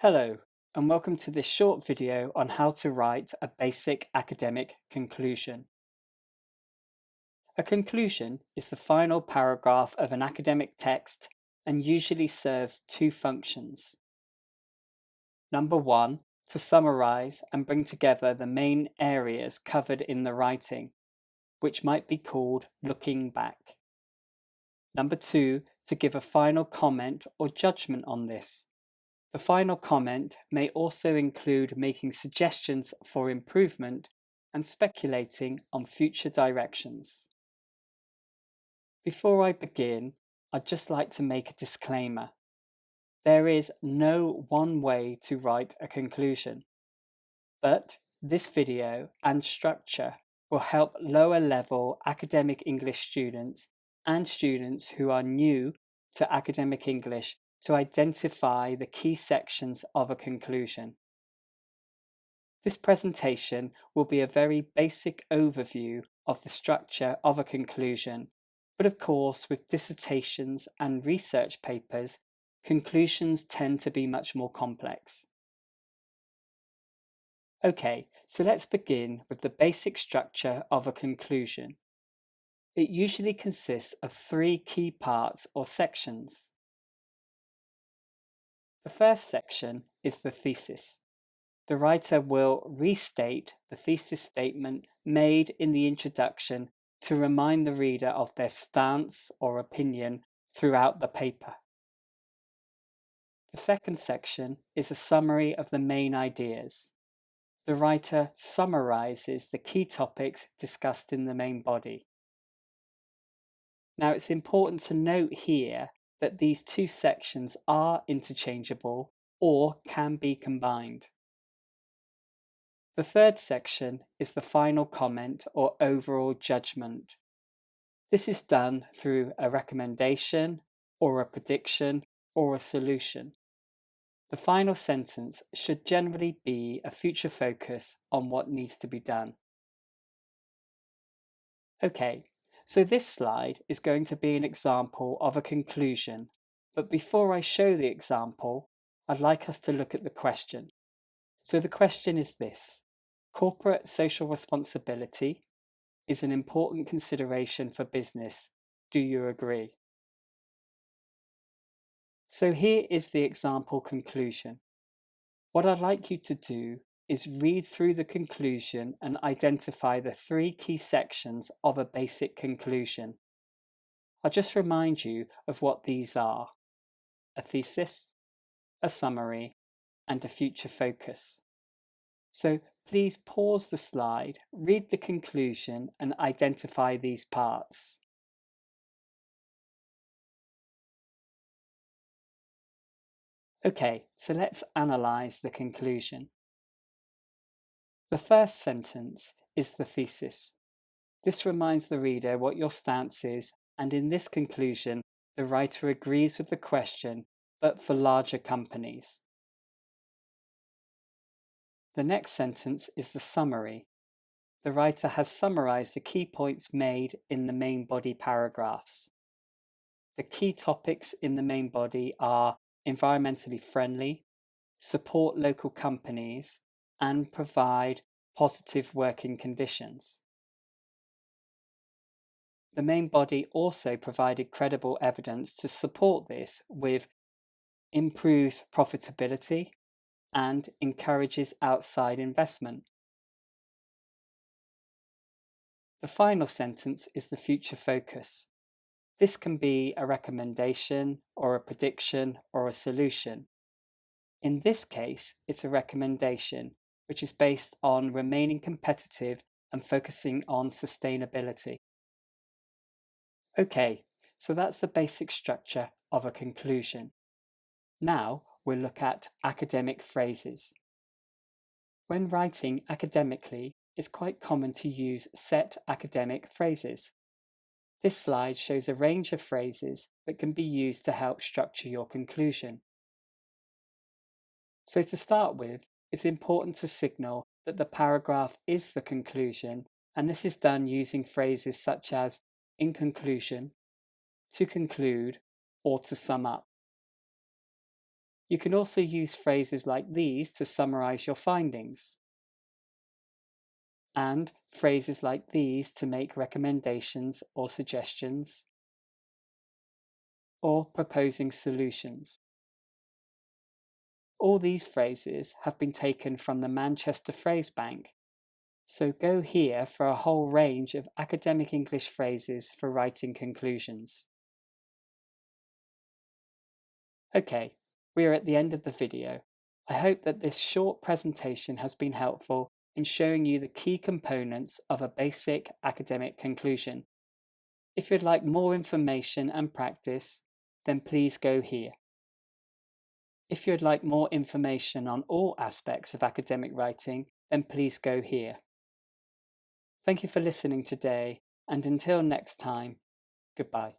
Hello, and welcome to this short video on how to write a basic academic conclusion. A conclusion is the final paragraph of an academic text and usually serves two functions. Number one, to summarize and bring together the main areas covered in the writing, which might be called looking back. Number two, to give a final comment or judgment on this. The final comment may also include making suggestions for improvement and speculating on future directions. Before I begin, I'd just like to make a disclaimer. There is no one way to write a conclusion, but this video and structure will help lower level academic English students and students who are new to academic English to identify the key sections of a conclusion. This presentation will be a very basic overview of the structure of a conclusion, but of course with dissertations and research papers, conclusions tend to be much more complex. Okay, so let's begin with the basic structure of a conclusion. It usually consists of three key parts or sections. The first section is the thesis. The writer will restate the thesis statement made in the introduction to remind the reader of their stance or opinion throughout the paper. The second section is a summary of the main ideas. The writer summarizes the key topics discussed in the main body. Now, it's important to note here that these two sections are interchangeable or can be combined. The third section is the final comment or overall judgment. This is done through a recommendation or a prediction or a solution. The final sentence should generally be a future focus on what needs to be done. Okay, so this slide is going to be an example of a conclusion, but before I show the example, I'd like us to look at the question. So the question is this: corporate social responsibility is an important consideration for business. Do you agree? So here is the example conclusion. What I'd like you to do is read through the conclusion and identify the three key sections of a basic conclusion. I'll just remind you of what these are: a thesis, a summary, and a future focus. So please pause the slide, read the conclusion, and identify these parts. Okay, so let's analyse the conclusion. The first sentence is the thesis. This reminds the reader what your stance is, and in this conclusion, the writer agrees with the question, but for larger companies. The next sentence is the summary. The writer has summarised the key points made in the main body paragraphs. The key topics in the main body are environmentally friendly, support local companies, and provide positive working conditions. The main body also provided credible evidence to support this with improves profitability and encourages outside investment. The final sentence is the future focus. This can be a recommendation or a prediction or a solution. In this case, it's a recommendation, which is based on remaining competitive and focusing on sustainability. Okay, so that's the basic structure of a conclusion. Now we'll look at academic phrases. When writing academically, it's quite common to use set academic phrases. This slide shows a range of phrases that can be used to help structure your conclusion. So to start with, it's important to signal that the paragraph is the conclusion, and this is done using phrases such as in conclusion, to conclude, or to sum up. You can also use phrases like these to summarize your findings, and phrases like these to make recommendations or suggestions, or proposing solutions. All these phrases have been taken from the Manchester Phrase Bank, so go here for a whole range of academic English phrases for writing conclusions. Okay, we are at the end of the video. I hope that this short presentation has been helpful in showing you the key components of a basic academic conclusion. If you'd like more information and practice, then please go here. If you'd like more information on all aspects of academic writing, then please go here. Thank you for listening today, and until next time, goodbye.